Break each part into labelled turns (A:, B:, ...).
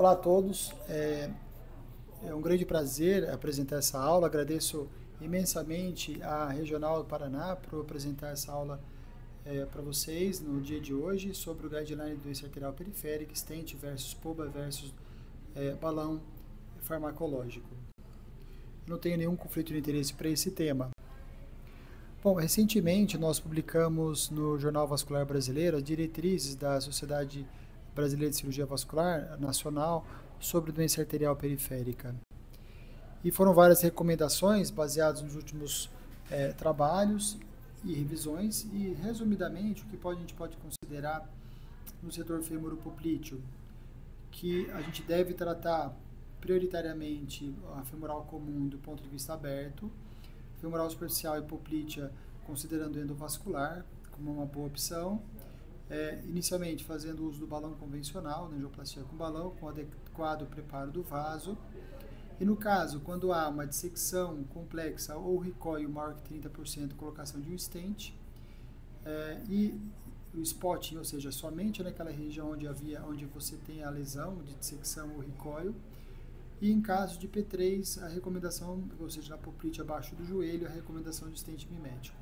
A: Olá a todos, é um grande prazer apresentar essa aula. Agradeço imensamente à Regional do Paraná por apresentar essa aula para vocês no dia de hoje sobre o guideline do doença arterial periférica, stent versus POBA versus balão farmacológico. Não tenho nenhum conflito de interesse para esse tema. Bom, recentemente nós publicamos no Jornal Vascular Brasileiro as diretrizes da Sociedade Brasileira de Cirurgia Vascular Nacional sobre doença arterial periférica. E foram várias recomendações baseadas nos últimos trabalhos e revisões e, resumidamente, o que a gente pode considerar no setor femoropoplíteo, que a gente deve tratar prioritariamente a femoral comum do ponto de vista aberto, femoral superficial e poplítea considerando endovascular como uma boa opção, inicialmente fazendo uso do balão convencional, na angioplastia com balão, com adequado preparo do vaso. E no caso, quando há uma dissecção complexa ou recoil maior que 30%, colocação de um stent, e o spotting, ou seja, somente naquela região onde você tem a lesão de dissecção ou recoil. E em caso de P3, a recomendação, ou seja, na poplite abaixo do joelho, a recomendação de stent mimético.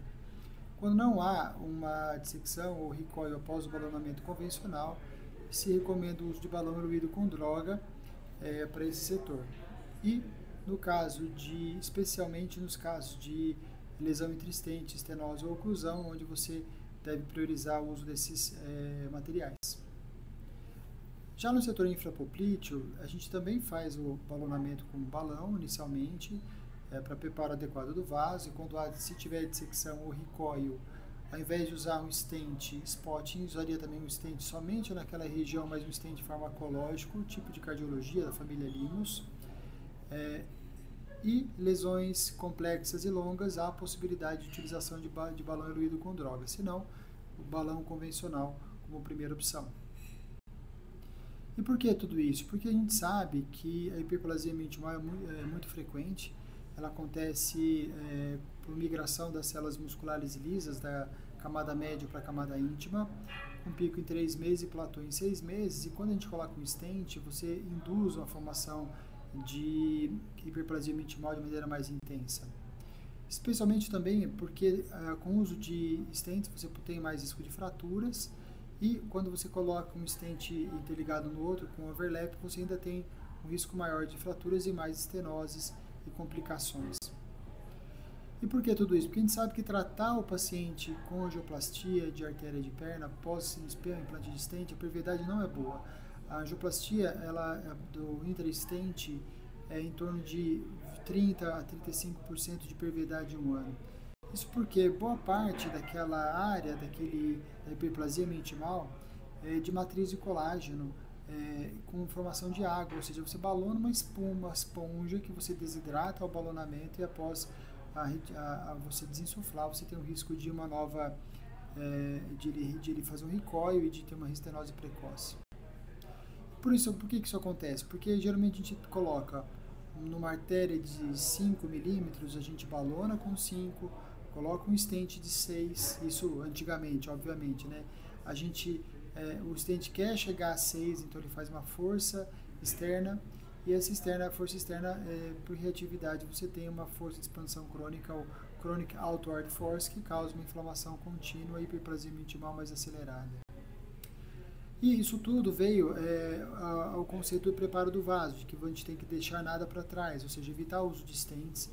A: Quando não há uma dissecção ou recoil após o balonamento convencional, se recomenda o uso de balão diluído com droga para esse setor. E no caso especialmente nos casos de lesão entre stent, estenose ou oclusão, onde você deve priorizar o uso desses materiais. Já no setor infrapoplíteo, a gente também faz o balonamento com balão inicialmente, para preparo adequado do vaso, e se tiver dissecção ou recoil, ao invés de usar um stent spotting, usaria também um stent somente naquela região, mas um stent farmacológico, tipo de cardiologia da família Linus. E lesões complexas e longas, há a possibilidade de utilização de balão diluído com droga, senão o balão convencional como primeira opção. E por que tudo isso? Porque a gente sabe que a hiperplasia intimal é muito frequente. Ela acontece por migração das células musculares lisas da camada média para a camada íntima, com pico em 3 meses e platô em 6 meses. E quando a gente coloca um stent, você induz uma formação de hiperplasia intimal de maneira mais intensa. Especialmente também porque com o uso de stents você tem mais risco de fraturas, e quando você coloca um stent interligado no outro com overlap, você ainda tem um risco maior de fraturas e mais estenoses e complicações. E por que tudo isso? Porque a gente sabe que tratar o paciente com angioplastia de artéria de perna após implante de stent, a previeidade não é boa. A angioplastia do intra-stent é em torno de 30 a 35% de previeidade em um ano. Isso porque boa parte daquela área, da hiperplasia intimal, é de matriz de colágeno, com formação de água, ou seja, você balona uma esponja que você desidrata ao balonamento, e após você desinsuflar, você tem o risco de uma nova, de ele fazer um recoil e de ter uma estenose precoce. Por que isso acontece? Porque geralmente a gente coloca numa artéria de 5 milímetros, a gente balona com 5, coloca um stent de 6, isso antigamente, obviamente, né? O stent quer chegar a 6, então ele faz uma força externa, e essa força externa, por reatividade, você tem uma força de expansão crônica, ou chronic outward force, que causa uma inflamação contínua e hiperplasia intimal mais acelerada. E isso tudo veio ao conceito do preparo do vaso, de que a gente tem que deixar nada para trás, ou seja, evitar o uso de stents.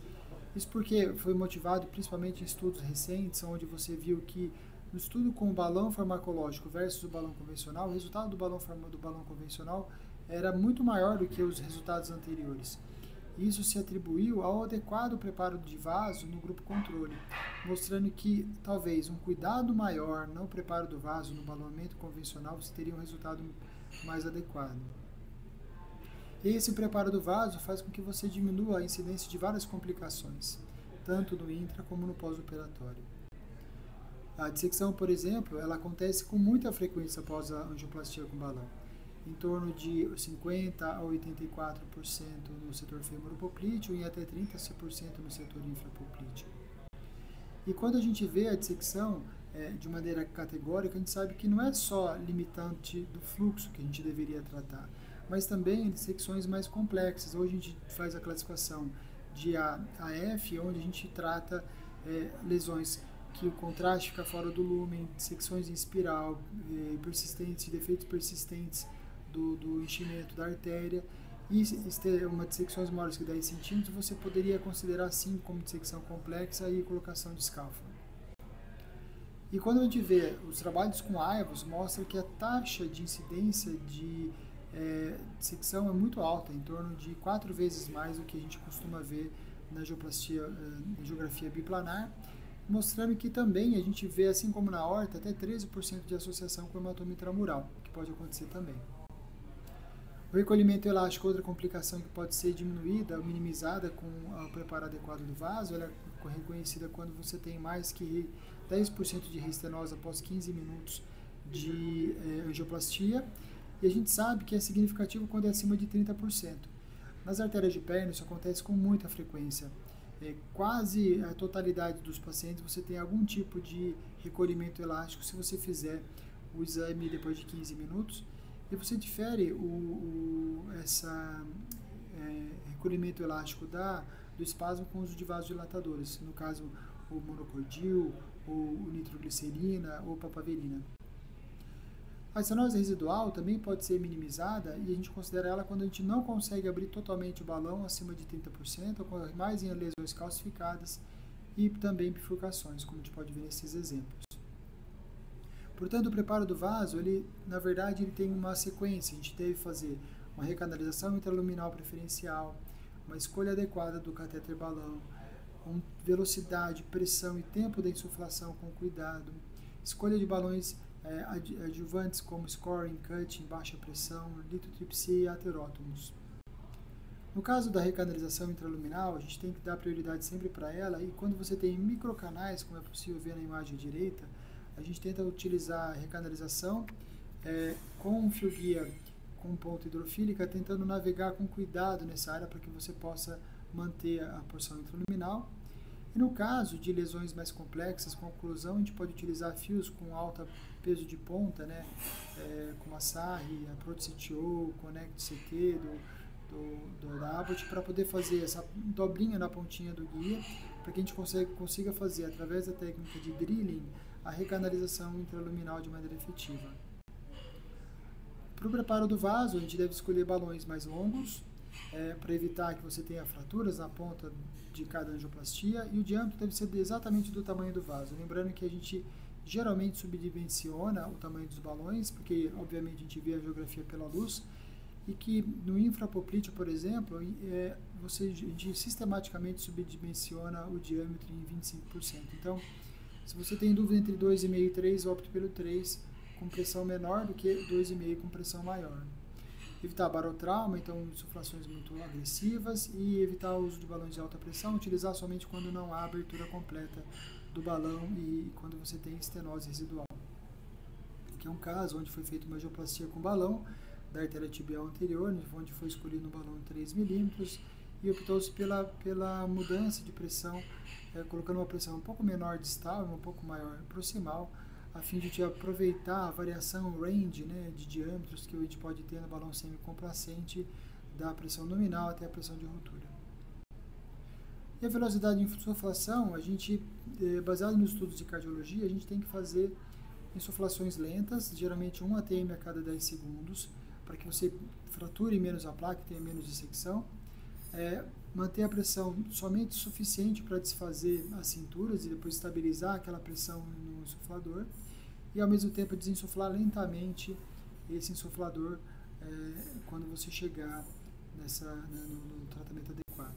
A: Isso porque foi motivado principalmente em estudos recentes, onde você viu que no estudo com o balão farmacológico versus o balão convencional, o resultado do balão convencional era muito maior do que os resultados anteriores. Isso se atribuiu ao adequado preparo de vaso no grupo controle, mostrando que talvez um cuidado maior no preparo do vaso no balonamento convencional você teria um resultado mais adequado. Esse preparo do vaso faz com que você diminua a incidência de várias complicações, tanto no intra como no pós-operatório. A dissecção, por exemplo, ela acontece com muita frequência após a angioplastia com balão, em torno de 50% a 84% no setor femoropoplíteo e até 30% no setor infrapoplíteo. E quando a gente vê a dissecção de maneira categórica, a gente sabe que não é só limitante do fluxo que a gente deveria tratar, mas também dissecções mais complexas. Hoje a gente faz a classificação de A a F, onde a gente trata lesões que o contraste fica fora do lúmen, dissecções em espiral, persistentes, defeitos persistentes do enchimento da artéria, e se ter uma dissecções maiores que 10 centímetros, você poderia considerar sim como dissecção complexa e colocação de scaffold. E quando a gente vê os trabalhos com AIVOS, mostra que a taxa de incidência de dissecção é muito alta, em torno de 4 vezes mais do que a gente costuma ver na angioplastia, na angiografia biplanar, mostrando que também a gente vê, assim como na aorta, até 13% de associação com hematoma intramural, que pode acontecer também. O recolhimento elástico, outra complicação que pode ser diminuída ou minimizada com o preparo adequado do vaso, ela é reconhecida quando você tem mais que 10% de restenose após 15 minutos de angioplastia, e a gente sabe que é significativo quando é acima de 30%. Nas artérias de perna isso acontece com muita frequência. Quase a totalidade dos pacientes você tem algum tipo de recolhimento elástico se você fizer o exame depois de 15 minutos, e você difere esse recolhimento elástico do espasmo com o uso de vasodilatadores, no caso o monocordil, ou nitroglicerina ou papaverina. A estenose residual também pode ser minimizada, e a gente considera ela quando a gente não consegue abrir totalmente o balão acima de 30%, ocorre mais em lesões calcificadas e também bifurcações, como a gente pode ver nesses exemplos. Portanto, o preparo do vaso, na verdade, ele tem uma sequência. A gente deve fazer uma recanalização intraluminal preferencial, uma escolha adequada do catéter balão, velocidade, pressão e tempo da insuflação com cuidado, escolha de balões adjuvantes como scoring, cutting, baixa pressão, litotripsia e aterótomos. No caso da recanalização intraluminal, a gente tem que dar prioridade sempre para ela, e quando você tem microcanais, como é possível ver na imagem direita, a gente tenta utilizar a recanalização com um fio guia com ponta hidrofílica, tentando navegar com cuidado nessa área para que você possa manter a porção intraluminal. E no caso de lesões mais complexas, com oclusão, a gente pode utilizar fios com alto peso de ponta, como a SARRI, a ProCTO, o Connect CT da Abbott, para poder fazer essa dobrinha na pontinha do guia, para que a gente consiga fazer, através da técnica de drilling, a recanalização intraluminal de maneira efetiva. Para o preparo do vaso, a gente deve escolher balões mais longos, para evitar que você tenha fraturas na ponta de cada angioplastia, e o diâmetro deve ser exatamente do tamanho do vaso. Lembrando que a gente geralmente subdimensiona o tamanho dos balões, porque obviamente a gente vê a angiografia pela luz, e que no infrapoplíteo, por exemplo, a gente sistematicamente subdimensiona o diâmetro em 25%. Então, se você tem dúvida entre 2,5 e 3, opte pelo 3 com pressão menor do que 2,5 com pressão maior. Evitar barotrauma, então insuflações muito agressivas, e evitar o uso de balões de alta pressão, utilizar somente quando não há abertura completa do balão e quando você tem estenose residual. Aqui é um caso onde foi feita uma angioplastia com balão da artéria tibial anterior, onde foi escolhido um balão de 3 milímetros, e optou-se pela mudança de pressão, colocando uma pressão um pouco menor distal e um pouco maior proximal, a fim de aproveitar a variação range, de diâmetros que a gente pode ter no balão semicomplacente, da pressão nominal até a pressão de ruptura. E a velocidade de insuflação, a gente, baseado nos estudos de cardiologia, a gente tem que fazer insuflações lentas, geralmente 1 atm a cada 10 segundos, para que você frature menos a placa e tenha menos dissecção. Manter a pressão somente suficiente para desfazer as cinturas e depois estabilizar aquela pressão no insuflador, e ao mesmo tempo desinsuflar lentamente esse insuflador quando você chegar no tratamento adequado.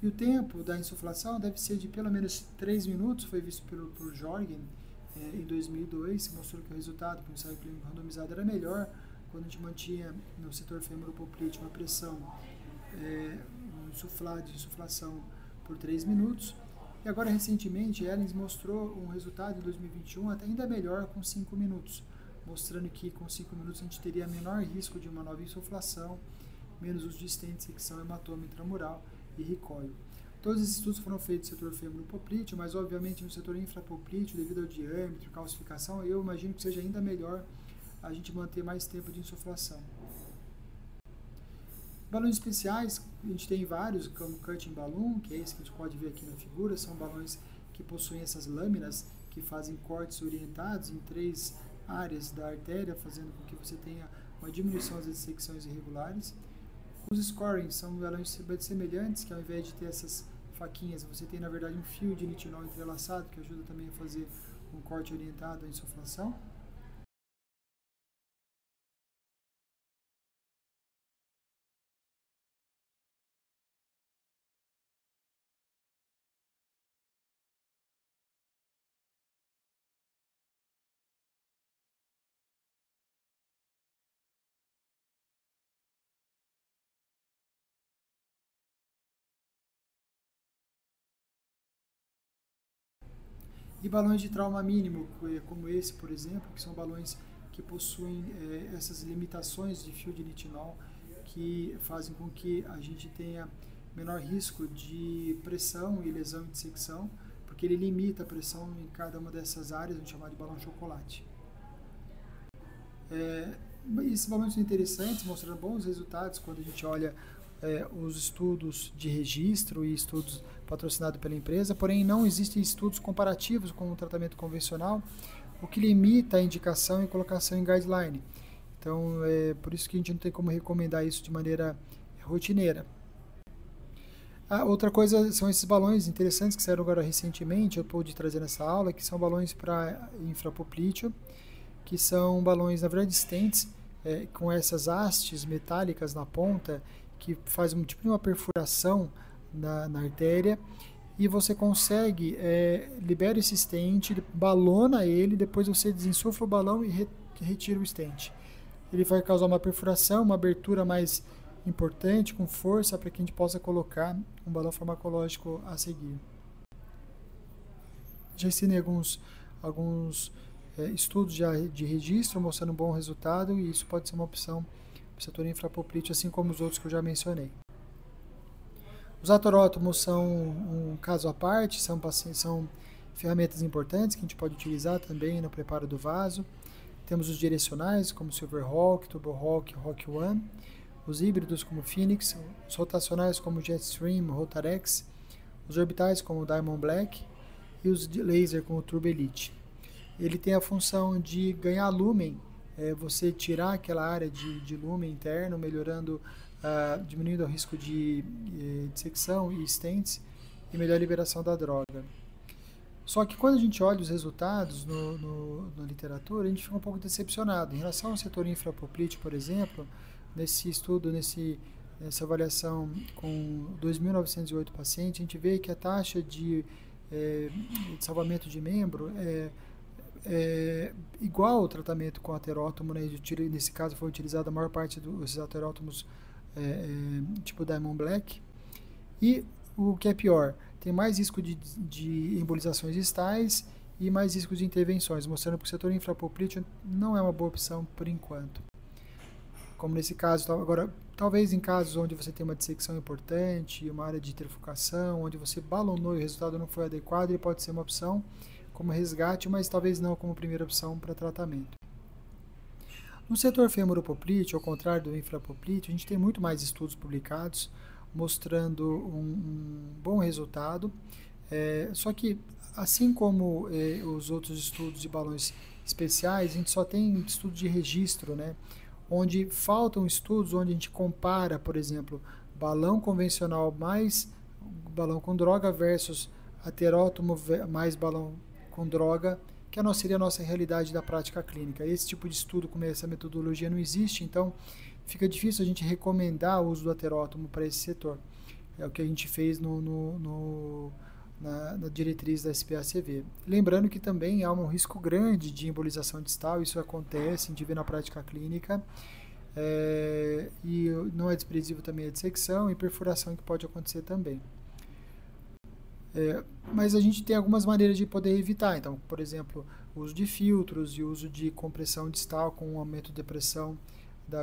A: E o tempo da insuflação deve ser de pelo menos 3 minutos, foi visto por Jorgen em 2002, mostrou que o resultado para o ensaio clínico randomizado era melhor quando a gente mantinha no setor femoropoprítico uma pressão de insuflação por 3 minutos. E agora, recentemente, Ellens mostrou um resultado em 2021 até ainda melhor com 5 minutos, mostrando que com 5 minutos a gente teria menor risco de uma nova insuflação, menos uso de stent, secção, hematoma intramural e recoil. Todos esses estudos foram feitos no setor femoropoprítil, mas obviamente no setor infrapoprítil, devido ao diâmetro, calcificação, eu imagino que seja ainda melhor a gente manter mais tempo de insuflação. Balões especiais, a gente tem vários, como cutting balloon, que é esse que a gente pode ver aqui na figura, são balões que possuem essas lâminas que fazem cortes orientados em 3 áreas da artéria, fazendo com que você tenha uma diminuição das dissecções irregulares. Os scoring são balões semelhantes, que ao invés de ter essas faquinhas, você tem na verdade um fio de nitinol entrelaçado, que ajuda também a fazer um corte orientado à insuflação. E balões de trauma mínimo, como esse, por exemplo, que são balões que possuem essas limitações de fio de nitinol, que fazem com que a gente tenha menor risco de pressão e lesão e dissecção, porque ele limita a pressão em cada uma dessas áreas, a gente chama de balão chocolate. Esses balões são interessantes, mostram bons resultados quando a gente olha os estudos de registro e estudos patrocinados pela empresa, porém não existem estudos comparativos com o tratamento convencional, o que limita a indicação e colocação em guideline. Então, por isso que a gente não tem como recomendar isso de maneira rotineira. Outra coisa são esses balões interessantes que saíram agora recentemente, eu pude trazer nessa aula, que são balões para infrapoplíteo, que são balões, na verdade, stents, com essas hastes metálicas na ponta, que faz um tipo de uma perfuração na artéria, e você consegue, libera esse stent, balona ele, depois você desinsufla o balão e retira o stent. Ele vai causar uma perfuração, uma abertura mais importante, com força, para que a gente possa colocar um balão farmacológico a seguir. Já ensinei alguns estudos de registro mostrando um bom resultado, e isso pode ser uma opção para o setor infrapoplíteo, assim como os outros que eu já mencionei. Os atorótomos são um caso à parte, são ferramentas importantes que a gente pode utilizar também no preparo do vaso. Temos os direcionais, como Silverhawk, Turbohawk, Hawk One, os híbridos, como Phoenix, os rotacionais, como Jetstream, Rotarex, os orbitais, como Diamond Black, e os de laser, como Turbo Elite. Ele tem a função de ganhar lumen, você tirar aquela área de lumen interno, melhorando, diminuindo o risco de dissecção e stents, e melhor liberação da droga. Só que quando a gente olha os resultados na literatura, a gente fica um pouco decepcionado. Em relação ao setor infrapoplíteo, por exemplo, nesse estudo, nessa avaliação com 2.908 pacientes, a gente vê que a taxa de salvamento de membro é igual ao tratamento com aterótomo, né? Nesse caso foi utilizada a maior parte dos aterótomos tipo Diamond Black. E o que é pior, tem mais risco de embolizações distais e mais risco de intervenções, mostrando que o setor infrapoplíteo não é uma boa opção por enquanto. Como nesse caso, agora, talvez em casos onde você tem uma dissecção importante, uma área de trifurcação, onde você balonou e o resultado não foi adequado, ele pode ser uma opção como resgate, mas talvez não como primeira opção para tratamento. No setor femoropoplíteo, ao contrário do infrapoplíteo, a gente tem muito mais estudos publicados mostrando um bom resultado, só que assim como os outros estudos de balões especiais, a gente só tem estudo de registro, né? Onde faltam estudos onde a gente compara, por exemplo, balão convencional mais balão com droga versus aterótomo mais balão com droga, que seria a nossa realidade da prática clínica. Esse tipo de estudo com essa metodologia não existe, então fica difícil a gente recomendar o uso do aterótomo para esse setor. É o que a gente fez na diretriz da SPACV. Lembrando que também há um risco grande de embolização distal, isso acontece, a gente vê na prática clínica, e não é desprezível também a dissecção e perfuração que pode acontecer também. Mas a gente tem algumas maneiras de poder evitar, então, por exemplo, o uso de filtros e o uso de compressão distal com um aumento de pressão,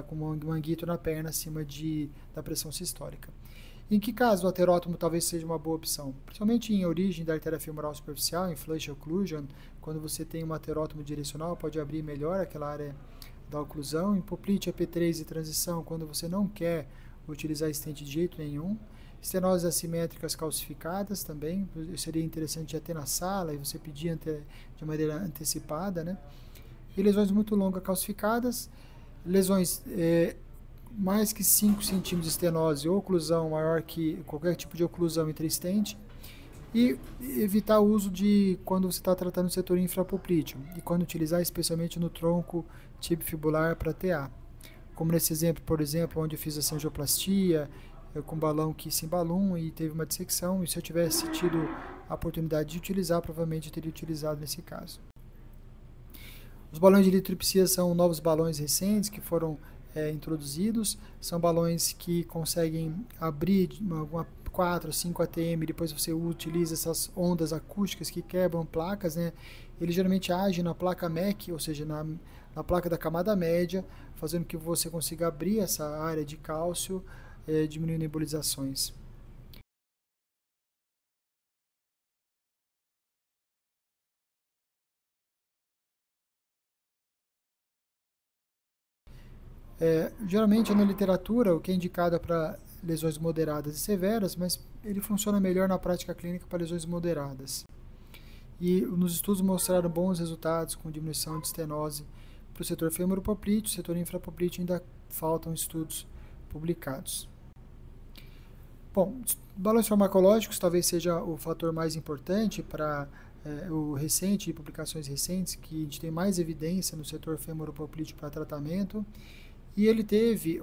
A: com um manguito na perna acima da pressão sistólica. Em que caso o aterótomo talvez seja uma boa opção? Principalmente em origem da artéria femoral superficial, em flush occlusion, quando você tem um aterótomo direcional, pode abrir melhor aquela área da oclusão. Em poplite, AP3 e transição, quando você não quer utilizar stent de jeito nenhum. Estenoses assimétricas calcificadas também, seria interessante já ter na sala e você pedir de maneira antecipada, né? E lesões muito longas calcificadas, lesões mais que 5 centímetros de estenose ou oclusão maior que qualquer tipo de oclusão intra-stent, e evitar o uso de quando você está tratando o setor infrapoplíteo e quando utilizar especialmente no tronco tibifibular para TA. Como nesse exemplo, por exemplo, onde eu fiz a angioplastia com balão Kissen Balloon e teve uma dissecção, e se eu tivesse tido a oportunidade de utilizar, provavelmente eu teria utilizado nesse caso. Os balões de litripsia são novos balões recentes que foram introduzidos, são balões que conseguem abrir uma 4 ou 5 ATM, depois você utiliza essas ondas acústicas que quebram placas, né? Ele geralmente age na placa MEC, ou seja, na placa da camada média, fazendo que você consiga abrir essa área de cálcio, diminuindo embolizações. Geralmente na literatura o que é indicado é para lesões moderadas e severas, mas ele funciona melhor na prática clínica para lesões moderadas. E nos estudos mostraram bons resultados com diminuição de estenose para o setor femoropoplíteo. O setor infrapoplíteo ainda faltam estudos publicados. Bom, balões farmacológicos talvez seja o fator mais importante para o recente, publicações recentes, que a gente tem mais evidência no setor femoropoplíteo para tratamento. E ele teve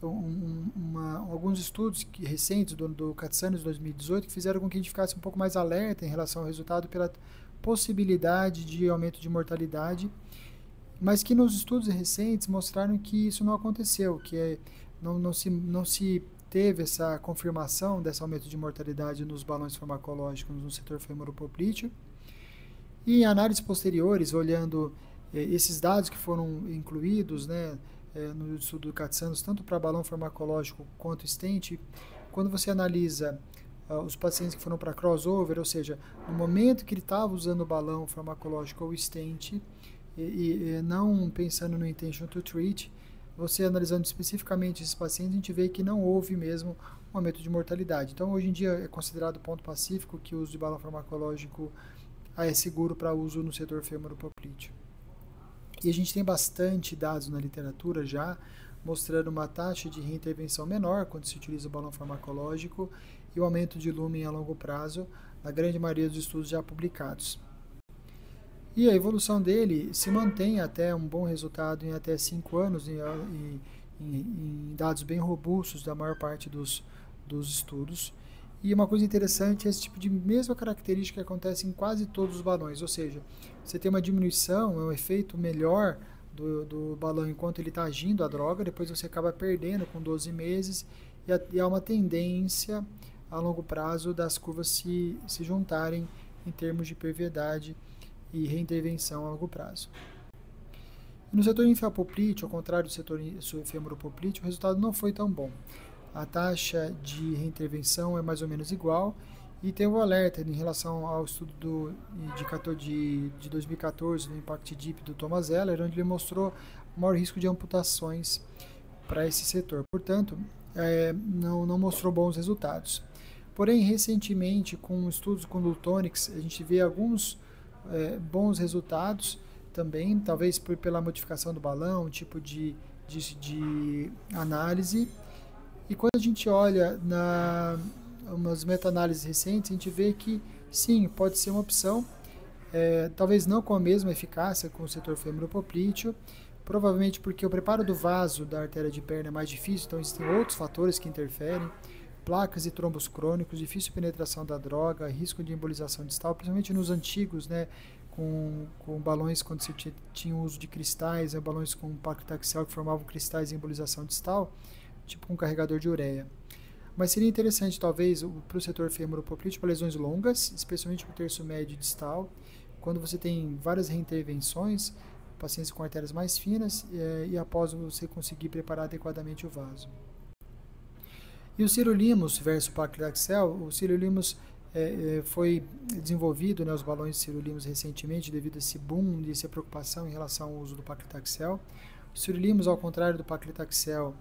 A: alguns estudos recentes do Katsanis de 2018 que fizeram com que a gente ficasse um pouco mais alerta em relação ao resultado pela possibilidade de aumento de mortalidade, mas que nos estudos recentes mostraram que isso não aconteceu, que não se teve essa confirmação desse aumento de mortalidade nos balões farmacológicos no setor femoropoplíteo. E em análises posteriores, olhando esses dados que foram incluídos, né, no estudo do Katsanis, tanto para balão farmacológico quanto stent, quando você analisa os pacientes que foram para crossover, ou seja, no momento que ele estava usando o balão farmacológico ou stent, e não pensando no intention to treat, você analisando especificamente esses pacientes, a gente vê que não houve mesmo um aumento de mortalidade. Então, hoje em dia é considerado ponto pacífico que o uso de balão farmacológico é seguro para uso no setor femoropoplíteo. E a gente tem bastante dados na literatura já mostrando uma taxa de reintervenção menor quando se utiliza o balão farmacológico e o aumento de lumen a longo prazo na grande maioria dos estudos já publicados. E a evolução dele se mantém até um bom resultado em até 5 anos, em dados bem robustos da maior parte dos estudos. E uma coisa interessante é esse tipo de mesma característica que acontece em quase todos os balões, ou seja, você tem uma diminuição, um efeito melhor do balão enquanto ele está agindo a droga, depois você acaba perdendo com 12 meses e há uma tendência a longo prazo das curvas se juntarem em termos de perviedade e reintervenção a longo prazo. No setor infrapoplíteo, ao contrário do setor femoropoplíteo, o resultado não foi tão bom. A taxa de reintervenção é mais ou menos igual e tem um alerta em relação ao estudo de 2014 do Impact Deep do Thomas Eller, onde ele mostrou o maior risco de amputações para esse setor. Portanto, não mostrou bons resultados. Porém, recentemente, com estudos com Lutonix, a gente vê alguns bons resultados também, talvez pela modificação do balão, tipo de análise. E quando a gente olha nas meta-análises recentes, a gente vê que sim, pode ser uma opção, talvez não com a mesma eficácia com o setor femoropoplíteo, provavelmente porque o preparo do vaso da artéria de perna é mais difícil, então existem outros fatores que interferem, placas e trombos crônicos, difícil penetração da droga, risco de embolização distal, principalmente nos antigos, né, com balões quando se tinha o uso de cristais, balões com paclitaxel que formavam cristais em embolização distal, tipo um carregador de ureia. Mas seria interessante, talvez, para o setor femoropoplíteo, para lesões longas, especialmente para o terço médio distal, quando você tem várias reintervenções, pacientes com artérias mais finas, e após você conseguir preparar adequadamente o vaso. E o sirolimus versus paclitaxel, o sirolimus foi desenvolvido, né, os balões de sirolimus recentemente, devido a esse boom e essa preocupação em relação ao uso do paclitaxel. O sirolimus, ao contrário do paclitaxel,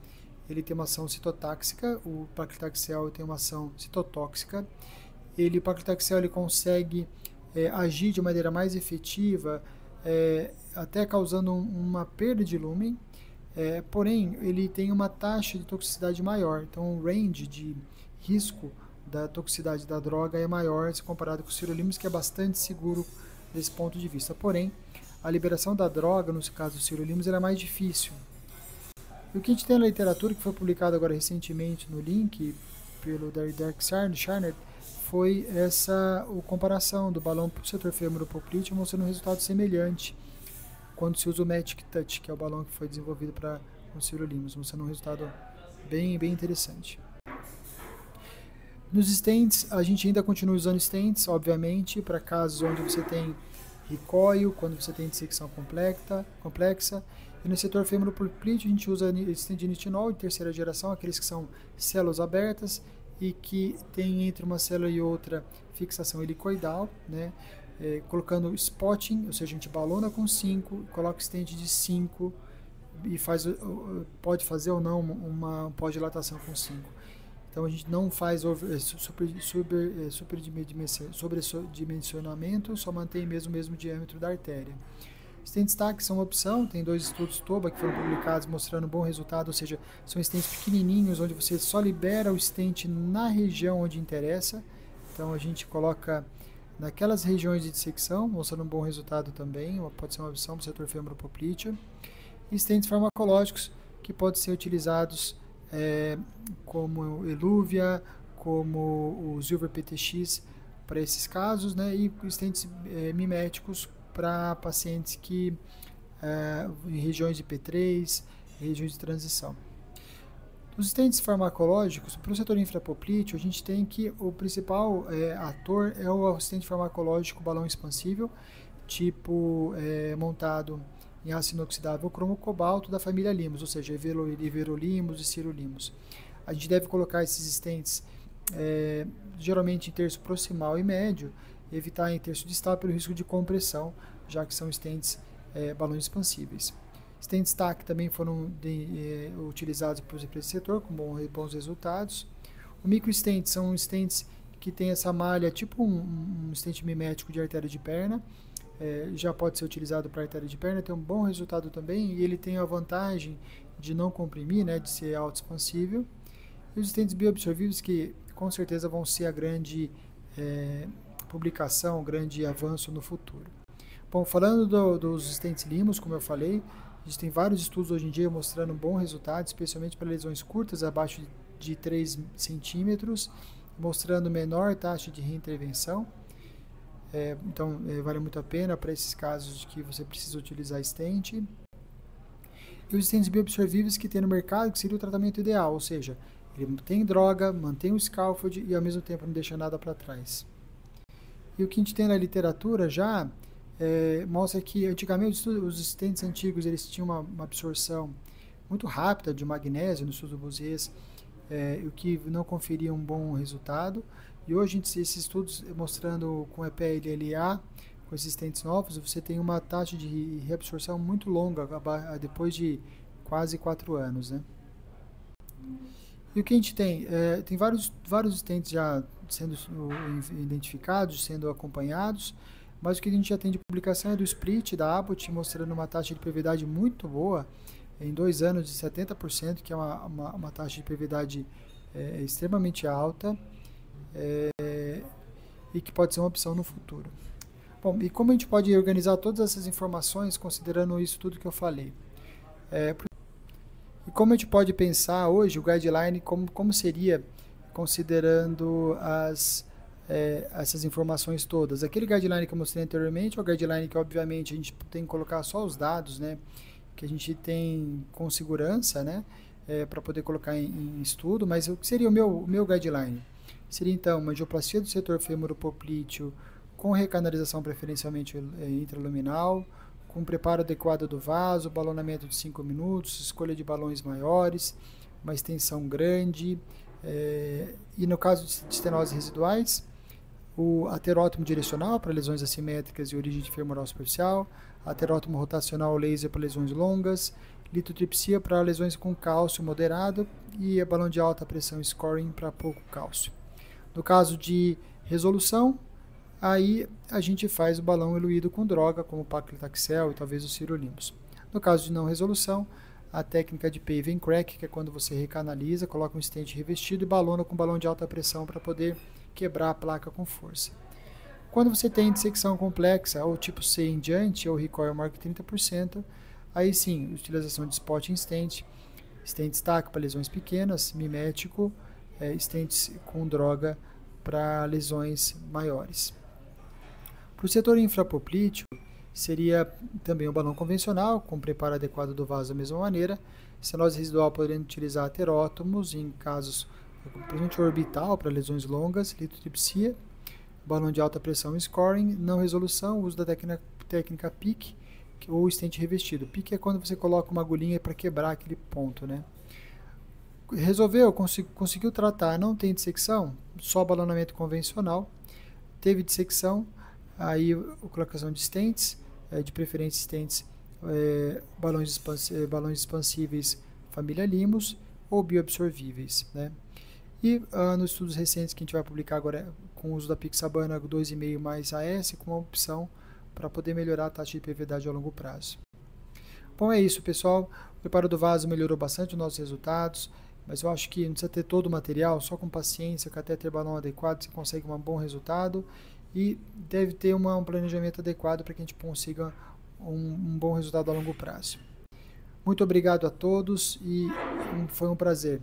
A: ele tem uma ação citotáxica, o paclitaxel tem uma ação citotóxica. O paclitaxel ele consegue agir de maneira mais efetiva, até causando uma perda de lúmen, porém ele tem uma taxa de toxicidade maior, então o range de risco da toxicidade da droga é maior se comparado com o sirolimus, que é bastante seguro desse ponto de vista. Porém, a liberação da droga, no caso do sirolimus, é mais difícil. E o que a gente tem na literatura, que foi publicado agora recentemente no link, pelo Derek Charner, foi essa comparação do balão para o setor femoropoprítil, mostrando um resultado semelhante quando se usa o Magic Touch, que é o balão que foi desenvolvido para o sirolimus, mostrando um resultado bem interessante. Nos stents, a gente ainda continua usando stents, obviamente, para casos onde você tem recoil, quando você tem dissecção complexa. E no setor femoropoprítil, a gente usa stent de nitinol de terceira geração, aqueles que são células abertas e que tem entre uma célula e outra fixação helicoidal, né? Colocando spotting, ou seja, a gente balona com 5, coloca stent de 5 e pode fazer ou não uma pós-dilatação com 5. Então a gente não faz sobredimensionamento, só mantém mesmo o mesmo diâmetro da artéria. Stents TAC são uma opção, tem 2 estudos TOBA que foram publicados mostrando um bom resultado, ou seja, são stents pequenininhos, onde você só libera o stent na região onde interessa. Então a gente coloca naquelas regiões de dissecção, mostrando um bom resultado também, pode ser uma opção para o setor femoropoprítil. E stents farmacológicos que podem ser utilizados como Eluvia, como o Zilver PTX para esses casos, né? E stents miméticos para pacientes que em regiões de P3, regiões de transição. Os stents farmacológicos, para o setor infrapoprítil, a gente tem que o principal ator é o stent farmacológico balão expansível, tipo montado em aço inoxidável cromo-cobalto da família Limos, ou seja, Everolimus e Sirolimus. A gente deve colocar esses stents geralmente em terço proximal e médio, evitar em terço distal pelo risco de compressão, já que são stents balões expansíveis. Stents TAC também foram utilizados por esse setor com bons resultados. O microstent são stents que tem essa malha, tipo um stent mimético de artéria de perna, já pode ser utilizado para artéria de perna, tem um bom resultado também, e ele tem a vantagem de não comprimir, né, de ser autoexpansível. E os stents bioabsorvíveis, que com certeza vão ser a grande publicação, o grande avanço no futuro. Bom, falando dos stents Limos, como eu falei, a gente tem vários estudos hoje em dia mostrando um bom resultado, especialmente para lesões curtas, abaixo de 3 centímetros, mostrando menor taxa de reintervenção. Então, vale muito a pena para esses casos de que você precisa utilizar stent. E os stents bioabsorvíveis que tem no mercado, que seria o tratamento ideal, ou seja, ele tem droga, mantém o scaffold e ao mesmo tempo não deixa nada para trás. E o que a gente tem na literatura já mostra que antigamente os stents antigos eles tinham uma absorção muito rápida de magnésio no estudo do Buziès, o que não conferia um bom resultado. E hoje esses estudos mostrando com EPA-LLA, com esses stents novos, você tem uma taxa de reabsorção muito longa, depois de quase 4 anos, né? E o que a gente tem? Tem vários stents já sendo identificados, sendo acompanhados, mas o que a gente já tem de publicação é do Sprit, da Abbott, mostrando uma taxa de pervividade muito boa, em 2 anos de 70%, que é uma taxa de pervividade extremamente alta, e que pode ser uma opção no futuro. Bom, e como a gente pode organizar todas essas informações considerando isso tudo que eu falei? E como a gente pode pensar hoje o guideline, como seria considerando essas informações todas? Aquele guideline que eu mostrei anteriormente é o guideline que obviamente a gente tem que colocar só os dados, né, que a gente tem com segurança, né, para poder colocar em estudo, mas o que seria o meu guideline? Seria então uma angioplastia do setor femoropoprítil com recanalização preferencialmente intraluminal, com preparo adequado do vaso, balonamento de 5 minutos, escolha de balões maiores, uma extensão grande, e no caso de estenoses residuais, o aterótomo direcional para lesões assimétricas e origem de femoral superficial, aterótomo rotacional laser para lesões longas, litotripsia para lesões com cálcio moderado e balão de alta pressão scoring para pouco cálcio. No caso de resolução, aí a gente faz o balão eluído com droga, como o paclitaxel e talvez o sirolimus. No caso de não resolução, a técnica de pave and crack, que é quando você recanaliza, coloca um stent revestido e balona com balão de alta pressão para poder quebrar a placa com força. Quando você tem dissecção complexa, ou tipo C em diante, ou recoil maior que 30%, aí sim, utilização de spot em stent, stent stack para lesões pequenas, mimético, stents com droga para lesões maiores. Para o setor infrapoplíteo, seria também o balão convencional, com preparo adequado do vaso da mesma maneira. Estenose residual podendo utilizar aterótomos em casos, principalmente orbital, para lesões longas, litotripsia, balão de alta pressão scoring, não resolução, uso da técnica PIC ou stent revestido. PIC é quando você coloca uma agulhinha para quebrar aquele ponto, né? Resolveu, conseguiu tratar, não tem dissecção, só balonamento convencional. Teve dissecção, aí a colocação de stents, de preferência stents, balões expansíveis família Limos ou bioabsorvíveis, né? E nos estudos recentes que a gente vai publicar agora com o uso da Pixabana 2,5 mais AS, com uma opção para poder melhorar a taxa de pervividade a longo prazo. Bom, é isso, pessoal. O preparo do vaso melhorou bastante os nossos resultados, mas eu acho que não precisa ter todo o material, só com paciência, com até ter balão adequado, você consegue um bom resultado e deve ter um planejamento adequado para que a gente consiga um bom resultado a longo prazo. Muito obrigado a todos e foi um prazer.